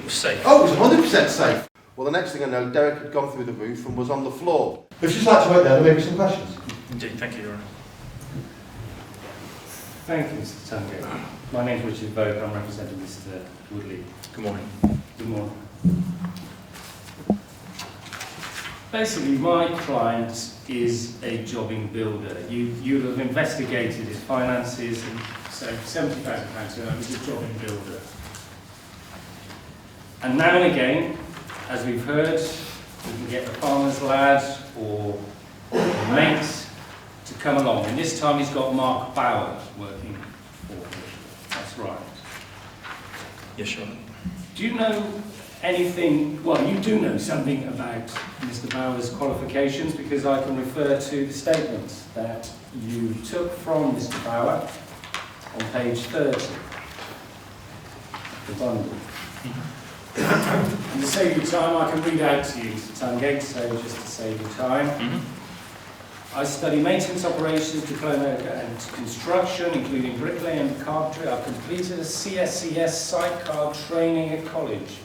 was safe. Oh, it was 100% safe. Well, the next thing I know, Derek had gone through the roof and was on the floor. If you'd like to wait there may be some questions. Indeed, thank you, Your Honour. Thank you, Mr. Tungate. My name is Richard Vogue. I'm representing Mr. Woodley. Good morning. Good morning. Basically, my client is a jobbing builder. You have investigated his finances and so £70,000 turnover. He's a jobbing builder. And now and again, as we've heard, we can get the farmer's lad or a mate to come along. And this time he's got Mark Bauer working for him. That's right. Yes, Your Honour. Do you know anything, well, you do know something about Mr. Bauer's qualifications because I can refer to the statements that you took from Mr. Bauer on page 30 of the bundle. And to save you time, I can read out to you, Mr. Tungate, so just to save you time. I study maintenance operations, diploma and construction, including bricklaying and carpentry. I've completed a CSCS site card training at college.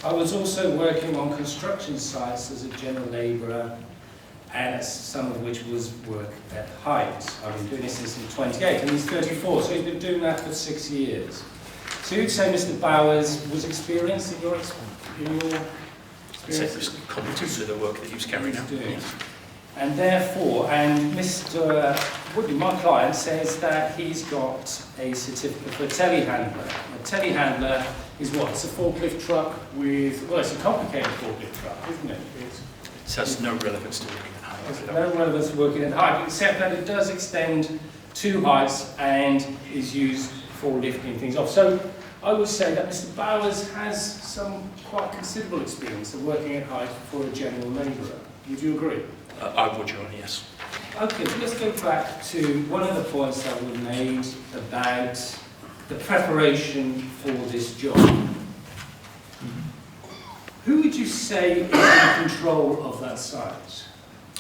I was also working on construction sites as a general labourer, and some of which was work at height. I've been doing this since he was 28, and he's 34, so he's been doing that for 6 years. So you'd say Mr. Bowers was experienced in your experience? I'd say he was competent with the work that he was carrying out. Yes. And therefore, and Mr. Woodley, my client, says that he's got a certificate for a telehandler. A telehandler is what? It's a forklift truck with, well, it's a complicated forklift truck, isn't it? It has no relevance to working at height. It's no relevance to working at height, except that it does extend to heights and is used for lifting things off. So I would say that Mr. Bowers has some quite considerable experience of working at height for a general labourer. Would you agree? I would, Your Honour, yes. Okay, so let's go back to one of the points that were made about the preparation for this job. Who would you say is in control of that site?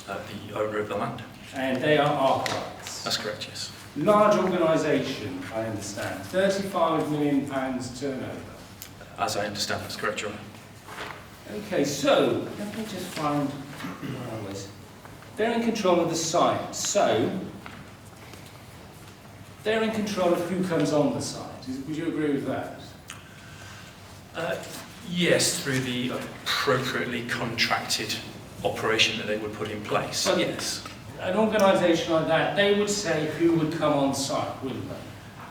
The owner of the land. And they are Arkwrights. That's correct, yes. Large organisation, I understand. £35 million turnover. As I understand, that's correct, Your Honour. Okay, so let me just find where I was. They're in control of the site, so they're in control of who comes on the site. Would you agree with that? Yes, through the appropriately contracted operation that they would put in place. But yes. An organisation like that, they would say who would come on site, wouldn't they?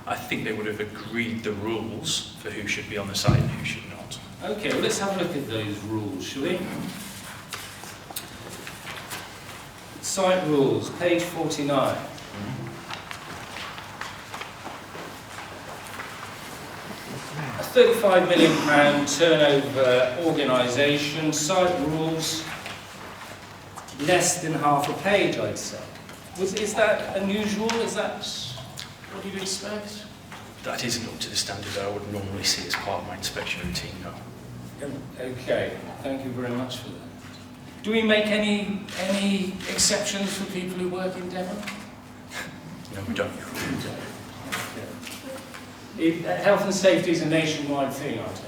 I think they would have agreed the rules for who should be on the site and who should not. Okay, well, let's have a look at those rules, shall we? Site rules, page 49. A £35 million turnover organisation, site rules, less than half a page, I'd say. Is that unusual? Is that what you'd expect? That isn't up to the standard that I would normally see as part of my inspection routine, no. Okay, thank you very much for that. Do we make any exceptions for people who work in Devon? No, we don't. Health and safety is a nationwide thing, I take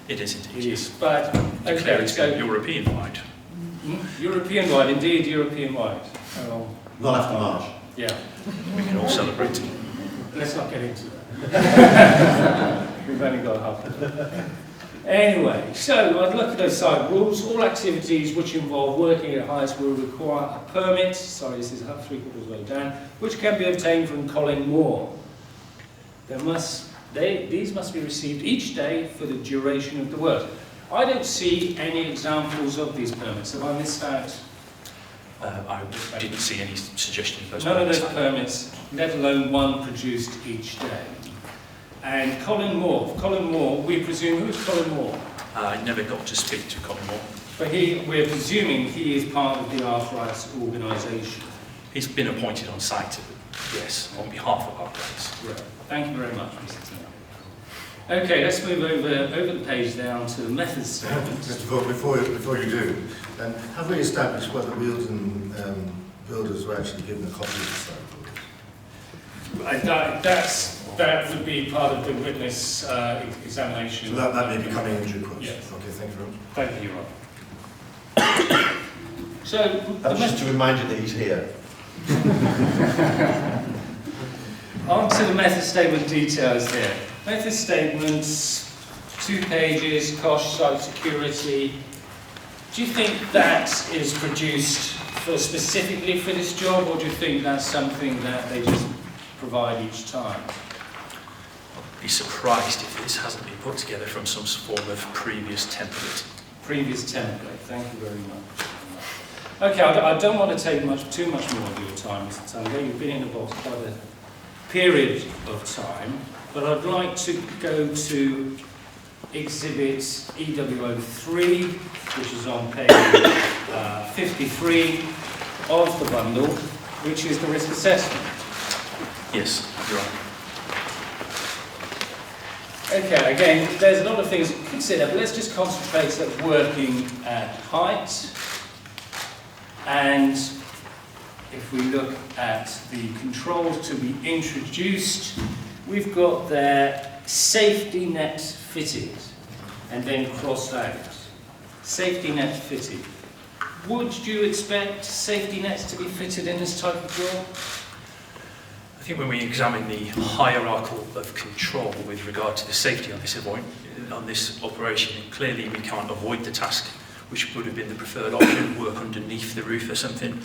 it. It is indeed. It is, but okay, it's so European-wide. European-wide, indeed, European-wide. Not after March. Yeah. We can all celebrate. Let's not get into that. We've only got half an hour. Anyway, so I'd look at those site rules. All activities which involve working at heights will require a permit, sorry, this is up 3/4 way down, which can be obtained from Colin Moore. These must be received each day for the duration of the work. I don't see any examples of these permits. Have I missed out? I didn't see any suggestion of those. None of those permits, let alone one produced each day. And Colin Moore, we presume, who's Colin Moore? I never got to speak to Colin Moore. But we're presuming he is part of the Arkwrights organisation. He's been appointed on site, yes, on behalf of Arkwrights. Right. Thank you very much, Mr. Taylor. Okay, let's move over the page down to the methods statement. Mr. Vogt, before you do, have we established whether Wheels and Builders were actually given a copy of the site rules? That's That would be part of the witness examination. So that may be coming in due course? Yes. Okay, thank you very much. Thank you, Rob. So, That's just to remind you that he's here. on to the method statement details here. Method statements, 2 pages, cost, site security. Do you think that is produced specifically for this job, or do you think that's something that they just provide each time? I'd be surprised if this hasn't been put together from some form of previous template. Previous template, thank you very much. Okay, I don't want to take too much more of your time, Mr. Tungate. You've been in the box quite a period of time, but I'd like to go to Exhibit EW03, which is on page 53 of the bundle, which is the risk assessment. Yes, you're right. Okay, again, there's a lot of things to consider, but let's just concentrate at working at height. And if we look at the controls to be introduced, we've got there safety net fitted and then crossed out. Safety net fitted. Would you expect safety nets to be fitted in this type of job? I think when we examine the hierarchy of control with regard to the safety on this operation, clearly we can't avoid the task, which would have been the preferred option, work underneath the roof or something.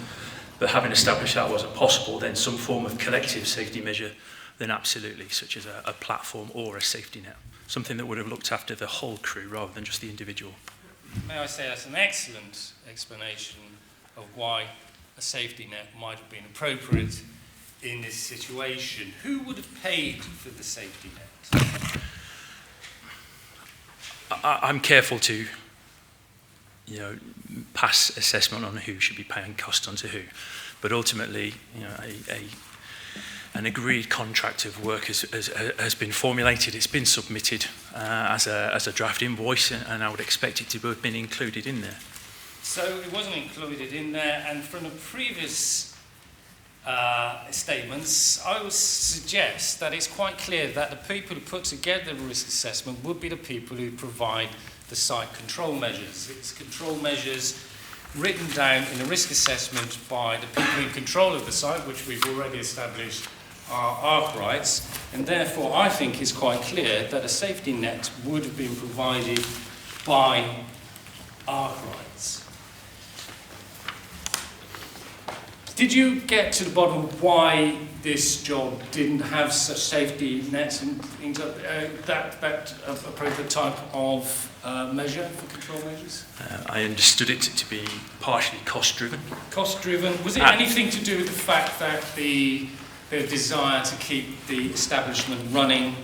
But having established that wasn't possible, then some form of collective safety measure, then absolutely, such as a platform or a safety net, something that would have looked after the whole crew rather than just the individual. May I say that's an excellent explanation of why a safety net might have been appropriate in this situation. Who would have paid for the safety net? I'm careful to, pass assessment on who should be paying cost onto who, but ultimately, an agreed contract of work has been formulated. It's been submitted as a draft invoice, and I would expect it to have been included in there. So it wasn't included in there, and from the previous statements, I would suggest that it's quite clear that the people who put together the risk assessment would be the people who provide the site control measures. It's control measures written down in the risk assessment by the people in control of the site, which we've already established are arc rights, and therefore I think it's quite clear that a safety net would have been provided by arc rights. Did you get to the bottom of why this job didn't have such safety nets and things like that appropriate type of measure for control measures? I understood it to be partially cost-driven. Cost-driven. Was it anything to do with the fact that the desire to keep the establishment running,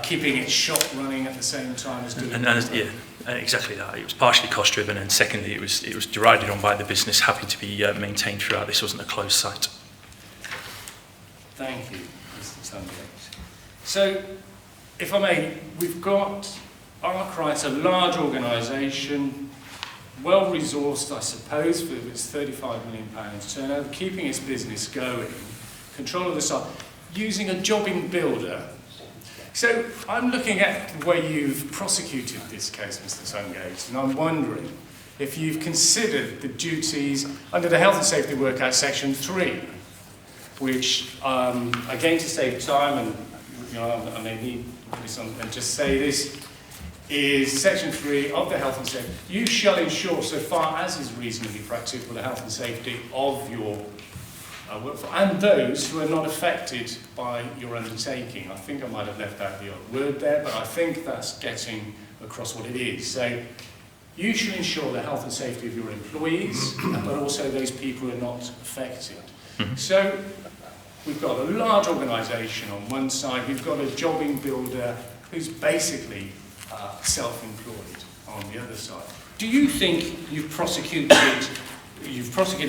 keeping its shop running at the same time as doing exactly that. It was partially cost-driven, and secondly, it was derided on by the business, having to be maintained throughout. This wasn't a closed site. Thank you, Mr. Tungate. So, if I may, we've got Arkwright's a large organisation, well-resourced, I suppose, for its £35 million turnover, keeping its business going, control of the site, using a jobbing builder. So I'm looking at the way you've prosecuted this case, Mr. Tungate, and I'm wondering if you've considered the duties under the Health and Safety Work Act Section 3, which, again, to save time, and I may need this on, and just say this, is Section 3 of the Health and Safety. You shall ensure, so far as is reasonably practicable, the health and safety of your workforce and those who are not affected by your undertaking. I think I might have left out the odd word there, but I think that's getting across what it is. So you should ensure the health and safety of your employees, but also those people who are not affected. So we've got a large organisation on one side, we've got a jobbing builder who's basically self-employed on the other side. Do you think you've prosecuted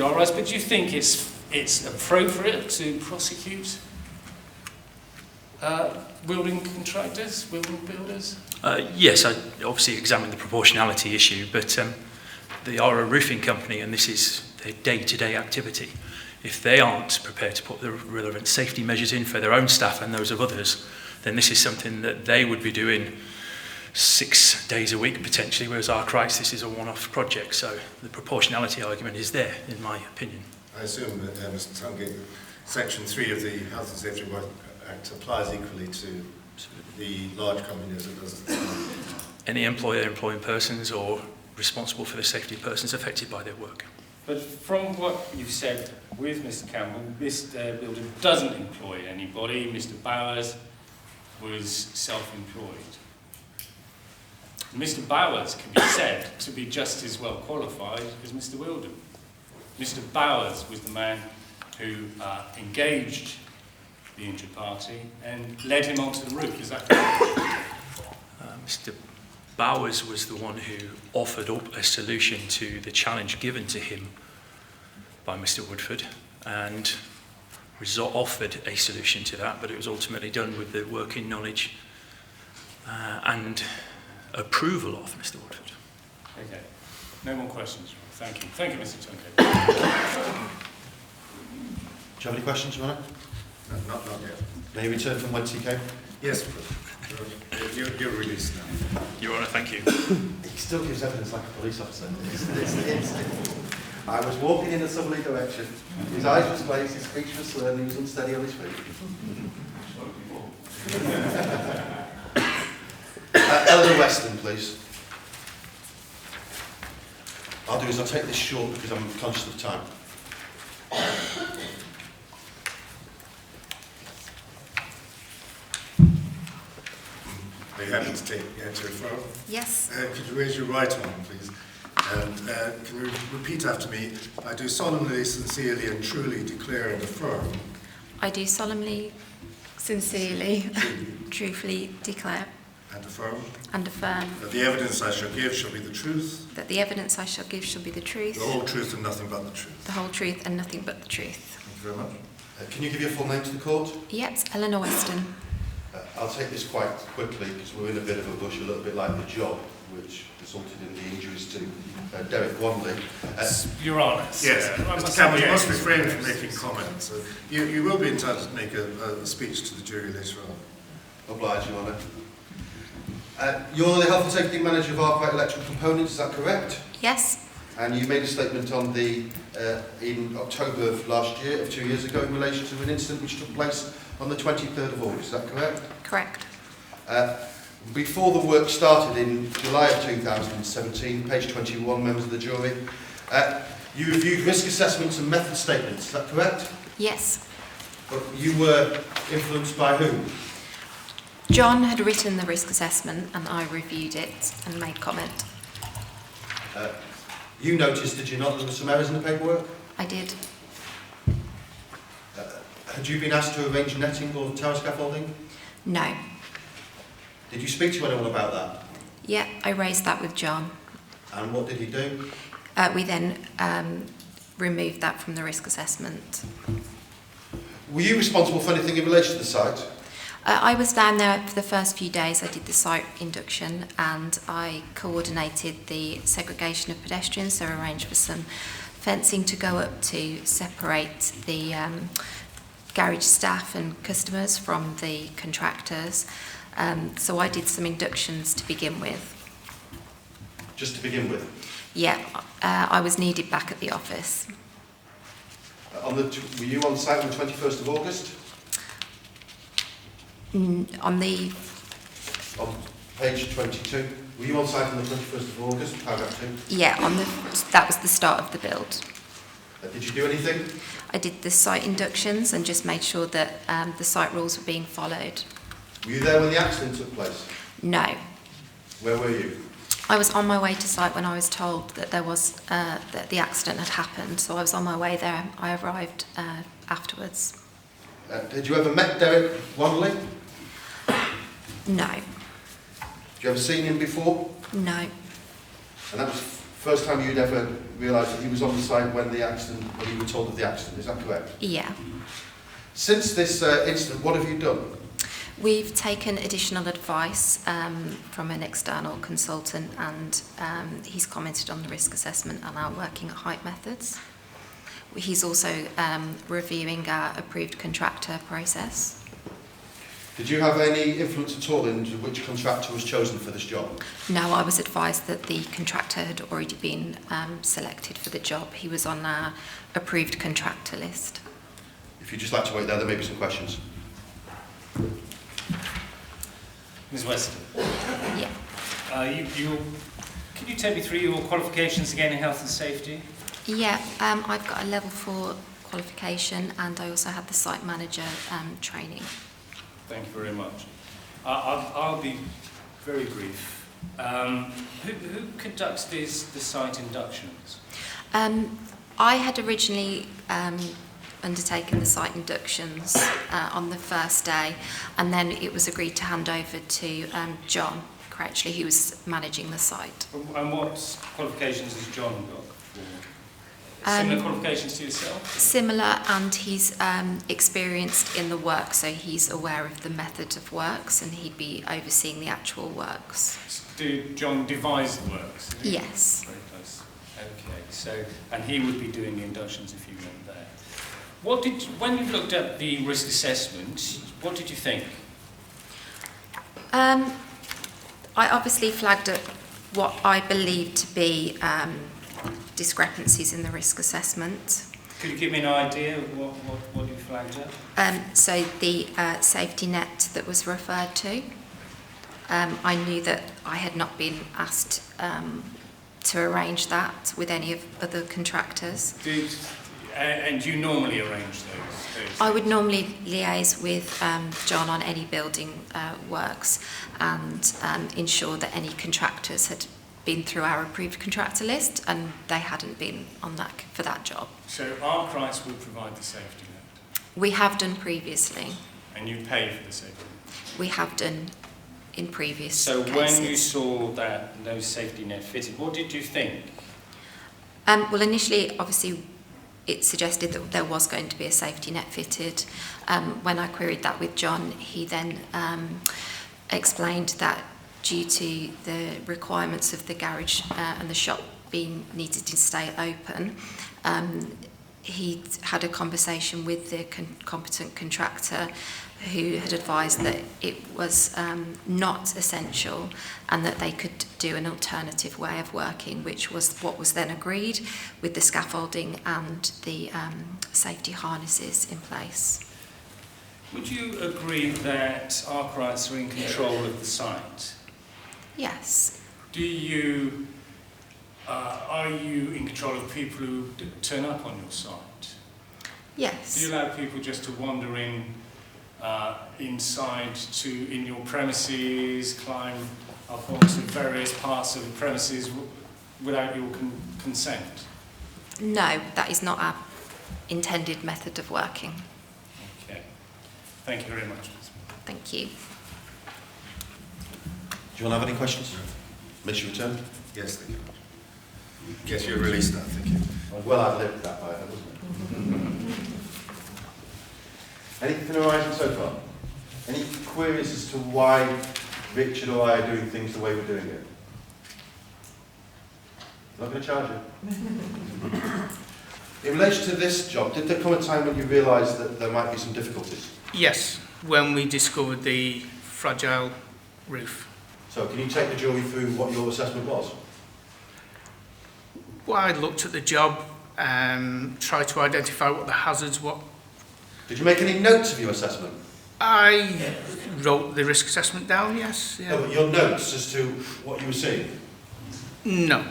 all right, but do you think it's appropriate to prosecute building contractors, building builders? Yes, I obviously examined the proportionality issue, but they are a roofing company and this is their day-to-day activity. If they aren't prepared to put the relevant safety measures in for their own staff and those of others, then this is something that they would be doing 6 days a week potentially, whereas our crisis is a one-off project. So the proportionality argument is there, in my opinion. I assume, Mr. Tungate, Section 3 of the Health and Safety Work Act applies equally to the large company as it does. Any employer employing persons or responsible for the safety of persons affected by their work. But from what you've said with Mr. Campbell, this builder doesn't employ anybody. Mr. Bowers was self-employed. Mr. Bowers can be said to be just as well qualified as Mr. Wilden. Mr. Bowers was the man who engaged the injured party and led him onto the roof. Is that correct? Mr. Bowers was the one who offered up a solution to the challenge given to him by Mr. Woodford, and offered a solution to that, but it was ultimately done with the working knowledge and approval of Mr. Woodford. Okay. No more questions. Thank you. Thank you, Mr. Tungate. Do you have any questions, Your Honour? No, not yet. May you return from whence you came? Yes, you're released now. Your Honour, thank you. He still gives evidence like a police officer. I was walking in a southerly direction. His eyes were glazed, his speech was slurred, and he was unsteady on his feet. Eleanor Weston, please. I'll do is I'll take this short because I'm conscious of time. Are you happy to answer a referral? Yes. Could you raise your right arm, please? And can you repeat after me? I do solemnly, sincerely and truly declare and affirm. I do solemnly, sincerely, truthfully declare And affirm. and affirm That the evidence I shall give shall be the truth. that the evidence I shall give shall be the truth, The whole truth and nothing but the truth. the whole truth and nothing but the truth. Thank you very much. Can you give your full name to the court? Yes, Eleanor Weston. I'll take this quite quickly because we're in a bit of a bush, a little bit like the job, which resulted in the injuries to Derek Wanley. Your Honour. Yes, Mr. Campbell, you must refrain from making comments. You will be entitled to make a speech to the jury later on. Oblige, Your Honour. You're the Health and Safety Manager of Arkwright Electrical Components, is that correct? Yes, And you made a statement on in October of last year, of 2 years ago, in relation to an incident which took place on the 23rd of August, is that correct? correct. Before the work started in July of 2017, page 21, members of the jury, you reviewed risk assessments and method statements, is that correct? Yes. But you were influenced by whom? John had written the risk assessment and I reviewed it and made comment. You noticed, did you not, there were some errors in the paperwork? I did. Had you been asked to arrange netting or tower scaffolding? No. Did you speak to anyone about that? Yeah, I raised that with John. And what did he do? We then removed that from the risk assessment. Were you responsible for anything in relation to the site? I was down there for the first few days. I did the site induction and I coordinated the segregation of pedestrians, so arranged for some fencing to go up to separate the garage staff and customers from the contractors. So I did some inductions to begin with. Just to begin with? Yeah, I was needed back at the office. Were you on site on the 21st of August? On page 22. Were you on site on the 21st of August, paragraph 2? Yeah, that was the start of the build. Did you do anything? I did the site inductions and just made sure that the site rules were being followed. Were you there when the accident took place? No. Where were you? I was on my way to site when I was told that there was that the accident had happened, so I was on my way there. I arrived afterwards. Had you ever met Derek Wanley? No. Had you ever seen him before? No. And that was the first time you'd ever realised that he was on the site when you were told of the accident, is that correct? Yeah. Since this incident, what have you done? We've taken additional advice from an external consultant and he's commented on the risk assessment and our working at height methods. He's also reviewing our approved contractor process. Did you have any influence at all in which contractor was chosen for this job? No, I was advised that the contractor had already been selected for the job. He was on our approved contractor list. If you'd just like to wait there may be some questions. Ms. Weston, Yeah. can you take me through your qualifications again in health and safety? Yeah, I've got a level 4 qualification, and I also had the site manager training. Thank you very much. I'll be very brief. Who conducts the site inductions? I had originally undertaken the site inductions on the first day, and then it was agreed to hand over to John Crouchley, who was managing the site. And what qualifications has John got? Similar qualifications to yourself? Similar, and he's experienced in the work, so he's aware of the method of works, and he'd be overseeing the actual works. Did John devise the works? Yes. Very close. Okay, so, and he would be doing the inductions if you went there. When you looked at the risk assessment, what did you think? I obviously flagged up what I believed to be discrepancies in the risk assessment. Could you give me an idea of what you flagged up? So the safety net that was referred to, I knew that I had not been asked to arrange that with any of other contractors. And you normally arrange those? I would normally liaise with John on any building works and ensure that any contractors had been through our approved contractor list, and they hadn't been on that for that job. So Arkwrights will provide the safety net? We have done previously. And you pay for the safety net? We have done in previous So cases. when you saw that no safety net fitted, what did you think? Well, initially, obviously, it suggested that there was going to be a safety net fitted. When I queried that with John, he then explained that due to the requirements of the garage and the shop being needed to stay open, he had a conversation with the competent contractor who had advised that it was not essential and that they could do an alternative way of working, which was what was then agreed with the scaffolding and the safety harnesses in place. Would you agree that Arkwrights are in control of the site? Yes. Are you in control of people who turn up on your site? Yes. Do you allow people just to wander inside in your premises, climb up onto various parts of the premises without your consent? No, that is not our intended method of working. Okay. Thank you very much. Thank you. Do you want to have any questions? Miss, you return? Yes, thank you. Yes, you're released now, thank you. Well, I've lived that by wasn't it? Anything arising so far? Any queries as to why Richard or I are doing things the way we're doing it? I'm not going to charge you. In relation to this job, did there come a time when you realised that there might be some difficulties? Yes, when we discovered the fragile roof. So can you take the jury through what your assessment was? Well, I looked at the job, tried to identify what the hazards were. Did you make any notes of your assessment? I wrote the risk assessment down, yes. Yeah. No, but your notes as to what you were seeing? No.